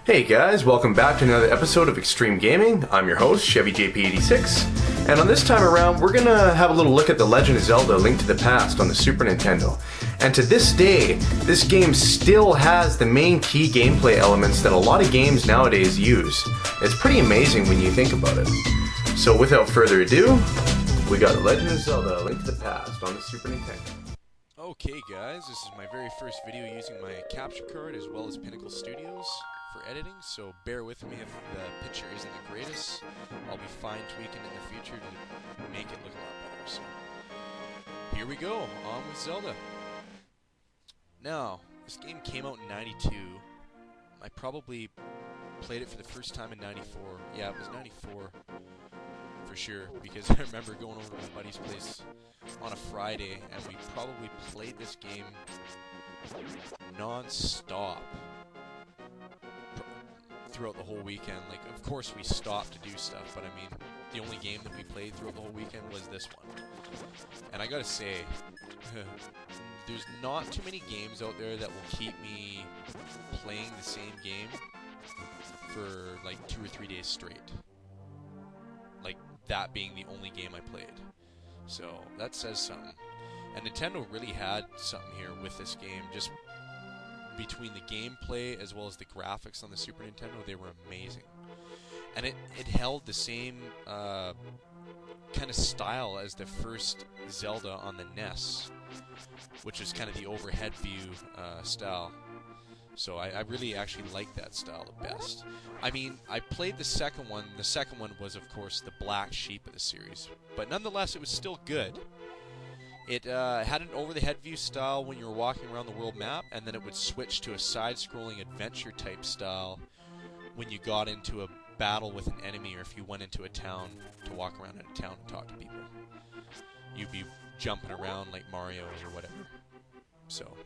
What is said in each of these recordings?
Hey guys, welcome back to another episode of Extreme Gaming. I'm your host, ChevyJP86, and on this time around, we're gonna have a little look at The Legend of Zelda: Link to the Past on the Super Nintendo. And to this day, this game still has the main key gameplay elements that a lot of games nowadays use. It's pretty amazing when you think about it. So without further ado, we got The Legend of Zelda: Link to the Past on the Super Nintendo. Okay guys, this is my very first video using my capture card as well as Pinnacle Studios for editing, so bear with me if the picture isn't the greatest. I'll be fine tweaking in the future to make it look a lot better. So here we go, on with Zelda. Now, this game came out in 92. I probably played it for the first time in 94. Yeah, it was 94 for sure, because I remember going over to my buddy's place on a Friday and we probably played this game non-stop throughout the whole weekend. Like, of course we stopped to do stuff, but I mean, the only game that we played throughout the whole weekend was this one. And I gotta say, there's not too many games out there that will keep me playing the same game for like 2 or 3 days straight. Like, that being the only game I played. So, that says something. And Nintendo really had something here with this game. Just between the gameplay as well as the graphics on the Super Nintendo, they were amazing. And it held the same kind of style as the first Zelda on the NES, which is kind of the overhead view style. So I really actually like that style the best. I mean, I played the second one. The second one was, of course, the black sheep of the series. But nonetheless, it was still good. It had an over-the-head view style when you were walking around the world map, and then it would switch to a side-scrolling adventure-type style when you got into a battle with an enemy, or if you went into a town to walk around in a town and talk to people. You'd be jumping around like Mario or whatever. So,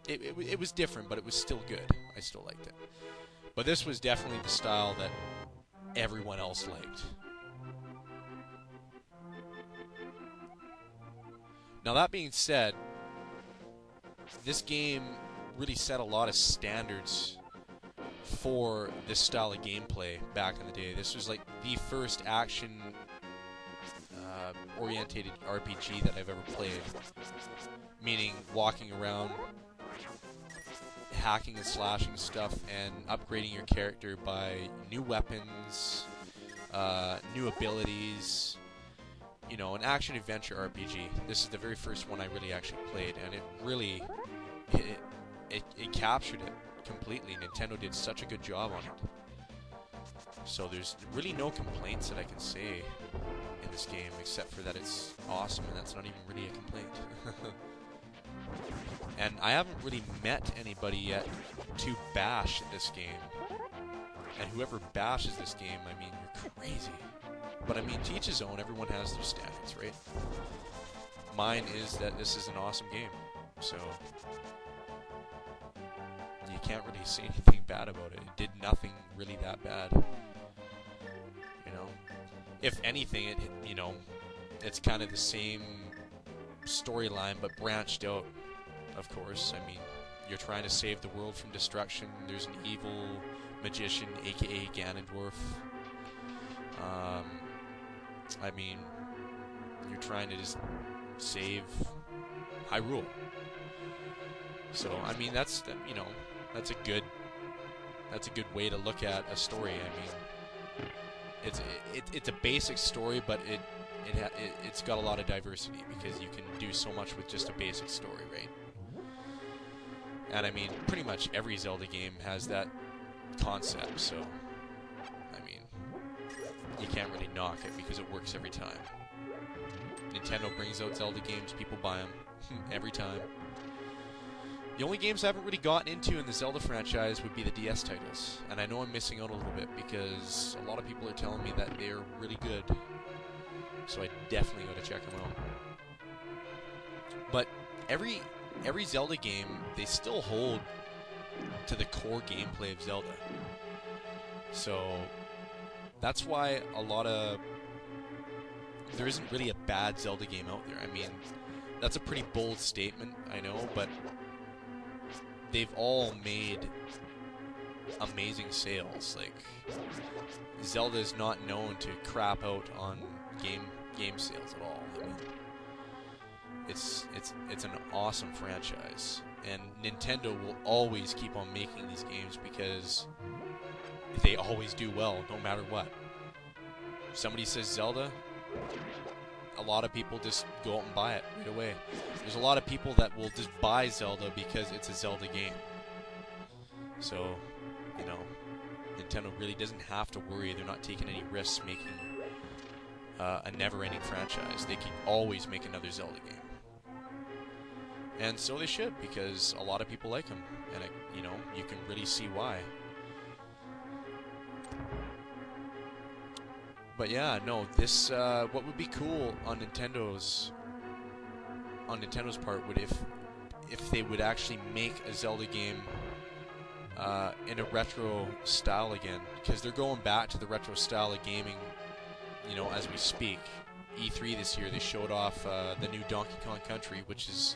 it was different, but it was still good. I still liked it. But this was definitely the style that everyone else liked. Now, that being said, this game really set a lot of standards for this style of gameplay back in the day. This was like the first action orientated RPG that I've ever played. Meaning walking around, hacking and slashing stuff, and upgrading your character by new weapons, new abilities. You know, an action-adventure RPG. This is the very first one I really actually played, and it really, it captured it completely. Nintendo did such a good job on it. So there's really no complaints that I can say in this game, except for that it's awesome, and that's not even really a complaint. And I haven't really met anybody yet to bash this game. And whoever bashes this game, I mean, you're crazy. But I mean, to each his own, everyone has their standards, right? Mine is that this is an awesome game, so you can't really say anything bad about it. It did nothing really that bad, you know? If anything, you know, it's kind of the same storyline, but branched out, of course. I mean, you're trying to save the world from destruction. There's an evil magician, aka Ganondorf. I mean, you're trying to just save Hyrule. So, I mean, that's, you know, that's a good way to look at a story. I mean, it's a basic story, but it's got a lot of diversity because you can do so much with just a basic story, right? And I mean, pretty much every Zelda game has that concept, so I mean, you can't really knock it because it works every time. Nintendo brings out Zelda games, people buy them every time. The only games I haven't really gotten into in the Zelda franchise would be the DS titles, and I know I'm missing out a little bit because a lot of people are telling me that they're really good, so I definitely got to check them out. But every Zelda game, they still hold to the core gameplay of Zelda. So that's why there isn't really a bad Zelda game out there. I mean, that's a pretty bold statement, I know, but they've all made amazing sales. Like, Zelda is not known to crap out on game sales at all. I mean, it's an awesome franchise, and Nintendo will always keep on making these games because they always do well, no matter what. If somebody says Zelda, a lot of people just go out and buy it right away. There's a lot of people that will just buy Zelda because it's a Zelda game. So, you know, Nintendo really doesn't have to worry. They're not taking any risks making a never-ending franchise. They can always make another Zelda game. And so they should, because a lot of people like them. And, you know, you can really see why. But yeah, no, this, what would be cool on Nintendo's part would if they would actually make a Zelda game in a retro style again, because they're going back to the retro style of gaming, you know, as we speak. E3 this year, they showed off the new Donkey Kong Country, which is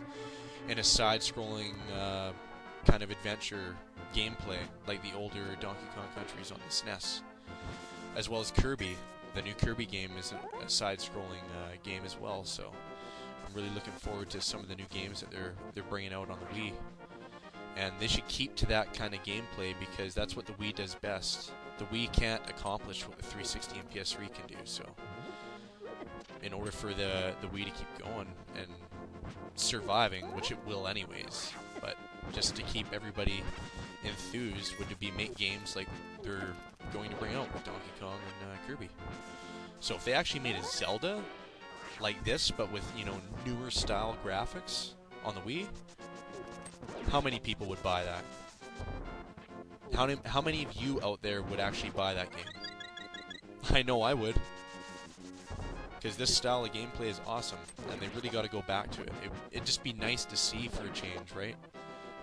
in a side-scrolling kind of adventure gameplay, like the older Donkey Kong Countries on the SNES, as well as Kirby. The new Kirby game is a side-scrolling game as well, so I'm really looking forward to some of the new games that they're bringing out on the Wii. And they should keep to that kind of gameplay, because that's what the Wii does best. The Wii can't accomplish what the 360 and PS3 can do, so in order for the Wii to keep going and surviving, which it will anyways, but just to keep everybody enthused would be make games like they're going to bring out with Donkey Kong and Kirby. So if they actually made a Zelda like this, but with, you know, newer style graphics on the Wii, how many people would buy that? How many of you out there would actually buy that game? I know I would, because this style of gameplay is awesome, and they really got to go back to it. It'd just be nice to see for a change, right?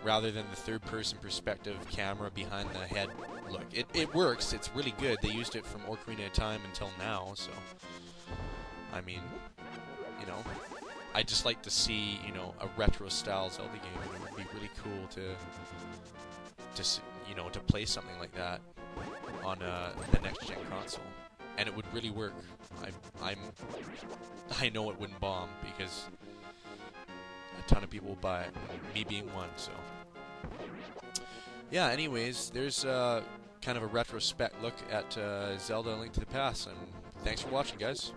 Rather than the third-person perspective camera behind the head look. It works. It's really good. They used it from Ocarina of Time until now, so I mean, you know, I just like to see, you know, a retro-style Zelda game. It would be really cool to you know, to play something like that on the next-gen console, and it would really work. I know it wouldn't bomb, because a ton of people will buy it, me being one, so. Yeah, anyways, there's kind of a retrospect look at Zelda: A Link to the Past, and thanks for watching, guys.